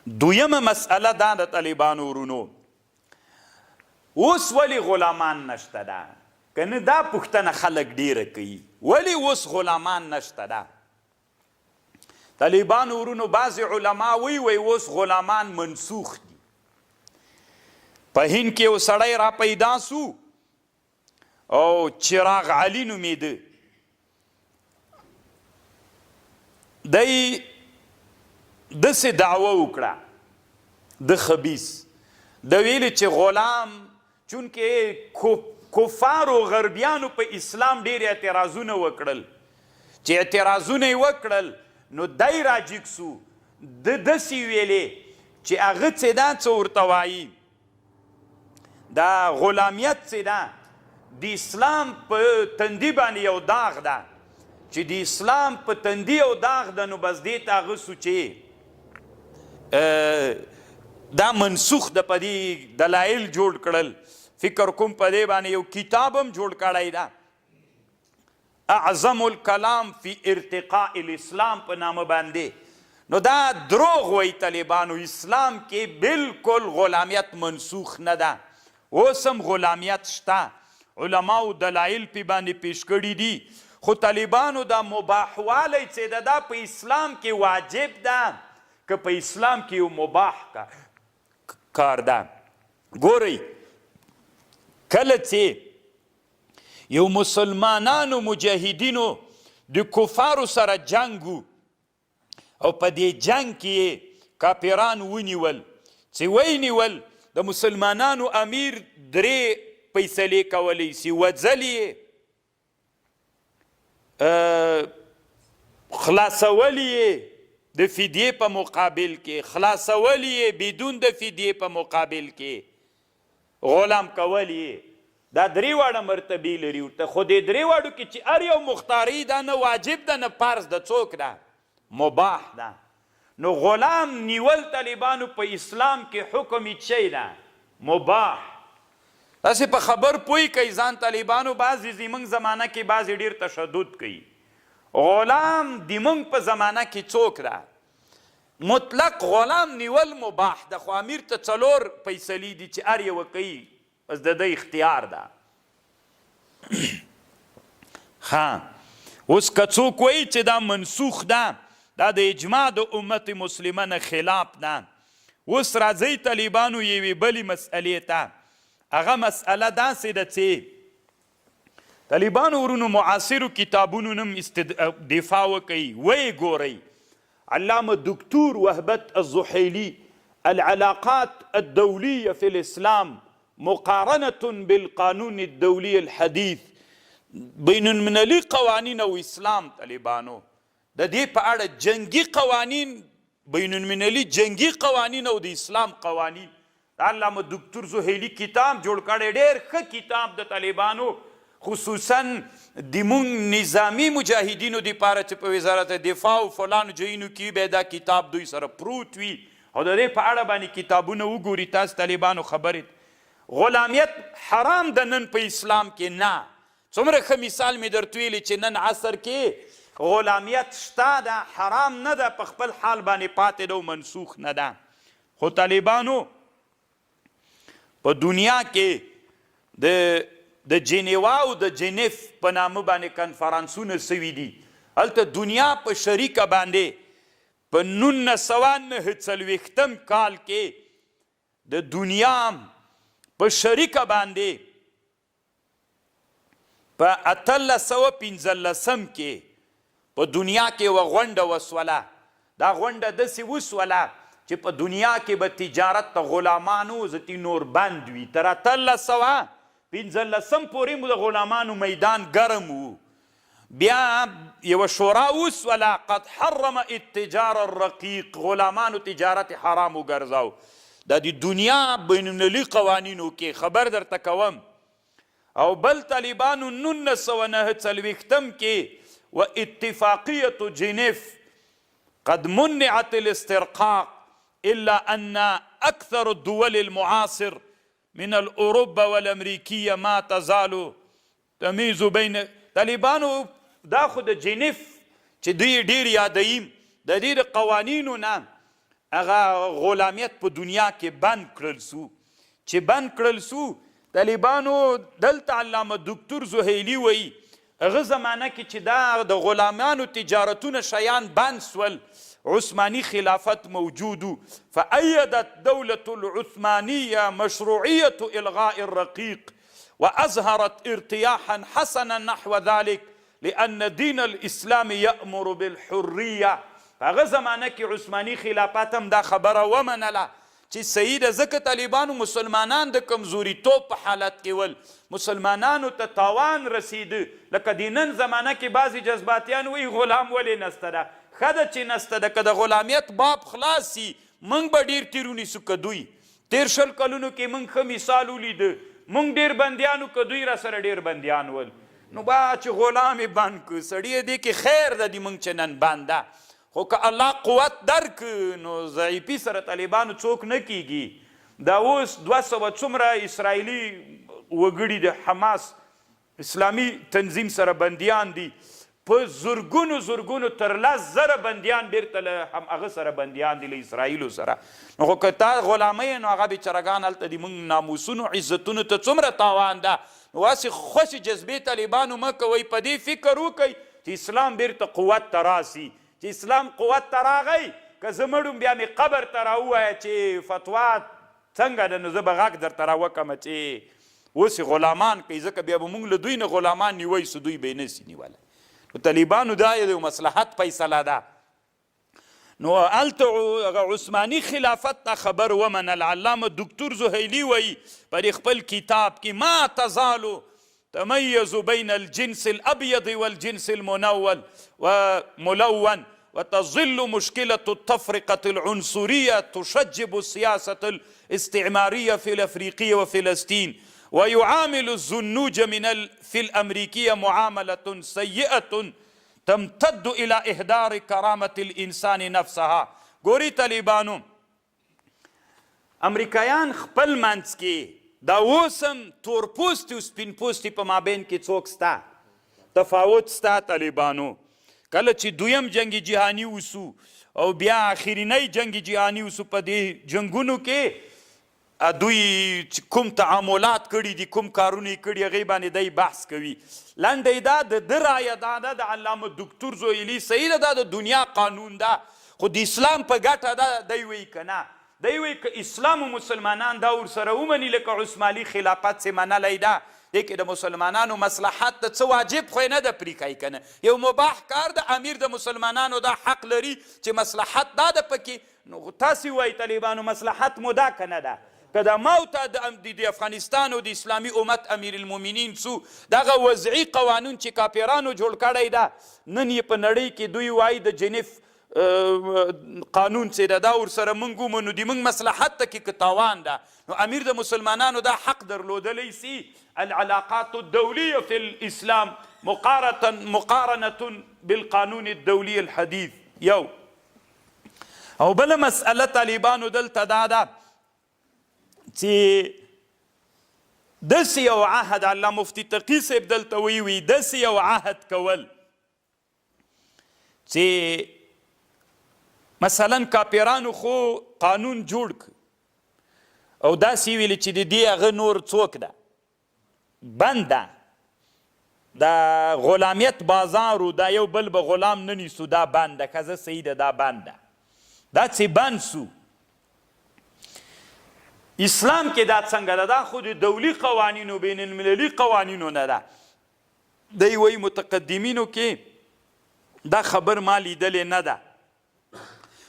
دویمه مسئله دا د طالبانو ورونو، اوس ولی غلامان نشته ده؟ کنه دا پوښتنه خلک ډیره کوي، ولی اوس غلامان نشته ده؟ طالبانو ورونو بعضې علما وی اوس غلامان منسوخ دي. په هند کې یو سړی را پیدا سو او چراغ علي نومیده، دی داسې دعوه وکړه د خبیث، د ویلې چې غلام چونکې کفارو غربیانو په اسلام ډېر اعتراضونه وکړل، چې اعتراضونه یې وکړل نو دی راجګ سو، د داسې ویلې چې هغه څه ده څه ورته وایي دا غلامیت څه ده، د اسلام په تندي باندې یو داغ ده، چې د اسلام په تندي یو داغ ده نو بس دې ته هغه سو چې دا منسوخ ده. په دې دلایل جوړ کړل، فکر کوم په دې باندې یو کتاب هم جوړ کړی ده، اعظم الکلام فی ارتقاء الاسلام په نامه باندې. نو دا دروغ وایي طالبانو، اسلام کې بالکل غلامیت منسوخ نه ده، اوس هم غلامیت شته، علماو دلایل پې باندې پیش کړي دي، خو طالبانو دا مباح والی چې ده دا په اسلام کې واجب ده که په اسلام کې یو مباح کار ده. ګورئ کله چې یو مسلمانانو مجاهدینو د کفارو سره جنګ و او په دې جنګ کې کافران ونیول، چې وینیول د مسلمانانو امیر درې فیصلې کولی سي، وځل یې، خلاصول یې د فدیې په مقابل کې، خلاصول یې بدون د فدیې په مقابل کې، غلام کول یې. دا درې واړه مرتبې لري ورته، خو دې درې واړو کې چې هر یو مختاري ده، نه واجب ده نه فرض ده، څوک ده؟ مباح ده. نو غلام نیول طالبانو په اسلام کې حکم یې څه ده؟ مباح. تاسې په خبر پوی کوي ځان طالبانو، بعضې زموږ زمانه کې بعضې ډېر تشدد کوي. غلام د موږ په زمانه کې څوک ده؟ مطلق غلام نیول مباح ده، خو امیر ته 4 فیصلې دي چې هر یوه کوي، بس د ده اختیار ده. ها اوس که څوک وایي چې دا منسوخ ده، دا د اجماع د امت مسلمه نه خلاف ده. اوس راځئ طالبانو یوې بلې مسئلې ته، هغه مسئله داسې ده چې طالبانو ورونو معاصرو کتابونو نم دفاع وکوي. وی ګورئ علامه دکتور وهبت الزحیلی العلاقات الدولية في الإسلام مقارنة بالقانون الدولي الحديث بین المللي قوانین او اسلام. طالبانو د دې په اړه جنگي قوانین، بین المللي جنگي قوانین او د اسلام قوانین، علامه دکتور زحیلی کتاب جوړ کړی، ډېر ښه کتاب د طالبانو، خصوصا د مونږ نظامی مجاهدینو دپاره چې په وزارت دفاع او فلانو ځایونو کې به دا کتاب دوی سره پروت وي او د دې په اړه باندې کتابونه وګوري تاسو طالبانو خبرې. غلامیت حرام ده نن په اسلام کې نه. څومره ښه مثال مې درته ویلی چې نن عصر کې غلامیت شته ده، حرام نه ده، په خپل حال باندې پاتې ده او منسوخ نه ده. خو طالبانو په دنیا کې د جنیوا او د جنیف په نامه باندې کنفرانسونه سوي دي. هلته دنیا په شریکه باندې په 1949 کال کې د دنیا په شریکه باندې په 1815 کې په دنیا کې یوه غونډه وسوله. دا غونډه داسې وسوله چې په دنیا کې به تجارت د غلامانو ځتي نور بند وي. تر 1815 پورې مو د غلامانو میدان ګرم و. بیا یوه شورا وسوله قد حرم التجار الرقیق، غلامانو تجارت حرام وګرځاو. دا د دنیا بین المللي قوانینو کې خبر درته کوم. او بل طالبانو 1949 کې و اتفاقیة جنیف قد منعت الاسترقاق إلا أن أكثر الدول المعاصر من الأوروبا والأمريكية ما تزال تميز بين. طالبانو دا خو د جنیف چې دوی ډېر یادوي، د دې د قوانینو نه هغه غلامیت په دنیا کې بند کړل سو. چې بند کړل سو طالبانو دلته علامه دکتور زهیلي وایي هغه زمانه کې چې دا د غلامانو تجارتونه شیان بند سول عثماني خلافت موجود فأيدت دولة العثمانية مشروعية إلغاء الرقيق وأظهرت ارتياحا حسنا نحو ذلك لأن دين الإسلام يأمر بالحرية. هغه زمانه کې عثماني خلافت هم دا خبره ومنله چې سیده ځکه طالبانو مسلمانان د کمزوري توپ په حالت کې ول مسلمانانو ته تاوان رسیده. لکه د نن زمانه کې بعضې جذباتیان وایي غلام ولې نسته ده. ښه ده چې نسته ده. که د غلامیت باب خلاص سي موږ به ډېر تیر ونیسو که دوی تیر 20 کلونو کې موږ ښه مثال ولیده. موږ ډېر بندیانو که دوی را سره ډېر بندیان ول. نو با چې غلام یې بند کړو سړي دې کې خیر ده د موږ چې نن بند ده. خو که الله قوت درک نو ضعیفي سره طالبانو څوک نه کیږي. دا اوس 200 څومره اسرائیلي وګړي د حماس اسلامي تنظیم سره بندیان دي په زرګونو تر 10,000 بندیان بیرته له هغه سره بندیان دي له اسرائیلو سره. نو خو که تا غلامۍ نو هغه بیچارهګان هلته د موږ ناموسونو عزتونو ته څومره تاوان ده. نو هسې خوشې جذبې طالبانو مه کوئ. په دې فکر وکئ چې اسلام بیرته قوت ته راسي. چې اسلام قوت ته راغی که زه مړم بیا مې قبر ته راووایه چې فتوا څنګه ده نو زه به غږ درته راوکړم چې اوس یې غلامان کوي ځکه بیا به موږ له دوی نه غلامان نیوی سو دوی به یې نسي نیولی. نو طالبانو دا یو مصلحت فیصله ده. نو هلته عثماني خلافت ته خبر ومنل. علامه دکتور زهیلي وایي پر خپل کتاب کې ما تزالو تميز بين الجنس الأبيض والجنس الملون وتظل مشكلة التفرقة العنصرية تشجب السياسة الاستعمارية في الأفريقية وفلسطين ويعامل الزنوج في الأمريكية معاملة سيئة تمتد إلى إهدار كرامة الإنسان نفسها. ګوري طالبانو امریکایان خپل منځ کې دا اوسم تور پوستي او سپین پوستي په مابین کې څوک ستا تفاوت ستا طالبانو. کله چې دویم جنگ جهانی وسو او بیا آخرینی جنگ جهانی وسو په دې جنگونو کې دوی کوم تعاملات کړي دي کوم کارونه یې کړي هغې باندې دی بحث کوي. لنډی دا د ده رایه دا ده د علامه دکتور زهیلي صحیح ده دا د دنیا قانون ده خو د اسلام په ګټه ده. دی وایي که نه دی وایي که اسلام و مسلمانان دا ورسره ومني لکه عثماني خلافت چې منلی ده دې کې د مسلمانانو مصلحت د څه واجب خو یې نه ده پرې کوي که نه یو مباح کار د امیر د مسلمانانو دا حق لري چې مصلحت دا ده پکې. نو تاسې وایي طالبانو مصلحت مو دا که نه ده که د موته د افغانستان او د اسلامي امت امیر المؤمنین سو دغه وضعي قوانون چې کاپیرانو جوړ کړی ده نن یې په نړۍ کې دوی وایي د جنیف قانون چې ده دا ورسره موږ ومنو د موږ مصلحت ته کې که تاوان ده نو امیر د مسلمانانو دا حق درلودلی سي. العلاقات الدولية في الإسلام مقارنة بالقانون الدولي الحديث. یو او بله مسئله طالبانو دلته دا ده چې داسې یو عهد الله مفتي تقي صاحب دلته وی داسې یو عهد کول چې مثلا کاپیرانو خو قانون جوړ ک او داسې ویلي چې د دې هغه نور څوک ده بند ده د غلامیت بازارو دا یو بل به غلام نه نیسو دا بند ده که زه صحیح ده دا بند ده دا چې بند سو اسلام کې دا څنګه ده دا خو د دولي قوانینو بین المللي قوانینو نه ده. دی وایي متقدمینو کې دا خبر ما لیدلې نه ده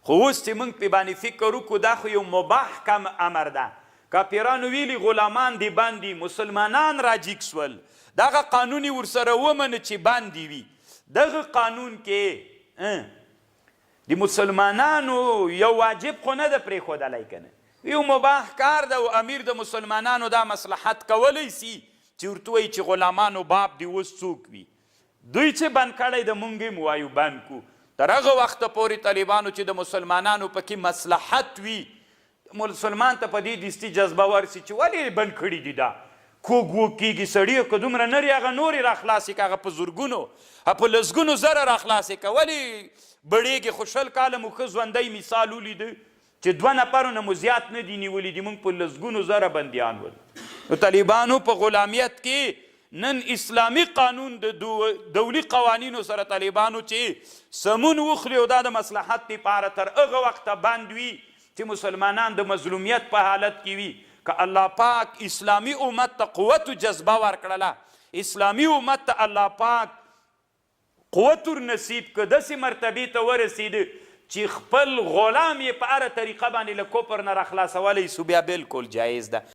خو اوس چې موږ پې باندې فکر وکړو دا خو یو مباح کم امر ده. کاپیرانو ویلي غلامان دی باندې مسلمانان راجیګ سول دغه قانون یې ورسره ومنه چې باندې وي. دغه قانون کې د مسلمانانو یو واجب خو نه ده پرېښودلی که نه یو مباح کار ده او امیر د مسلمانانو دا مصلحت کولی سي چې ورته وایي چې غلامانو باب دی اوس څوک وي. دوی چې بند کړی د مونږ هم وایو بند کو تر هغه وخته پورې طالبانو چې د مسلمانانو پکې مصلحت وي مسلمان ته په دې دستي جذبه ورسي چې ولې بند کړي دي دا کوږ کېږي سړي که دومره نري هغه نورې راخلاصې که هغه په زرګونو په لسګونو زره راخلاصې که ولې بړېږي خو 20 کاله مو ښه ژوندی مثال ولیده چې 2 نفرو نه مو زیات نه دي نیولي دي، موږ په لسګونو زره بندیان ول. نو طالبانو په غلامیت کې نن اسلامي قانون د دولي قوانینو سره طالبانو چې سمون وخلي او دا د مصلحت لپاره تر هغه وخته بند وي چې مسلمانان د مظلومیت په حالت کې وي. که الله پاک اسلامي امت ته قوت و جذبه ورکړله، اسلامي امت ته الله پاک قوت ور نصیب که، داسې مرتبې ته ورسېده چې خپل غلام یې په هره طریقه باندې له کفر نه راخلاصولی سو، بیا بلکل جایز ده.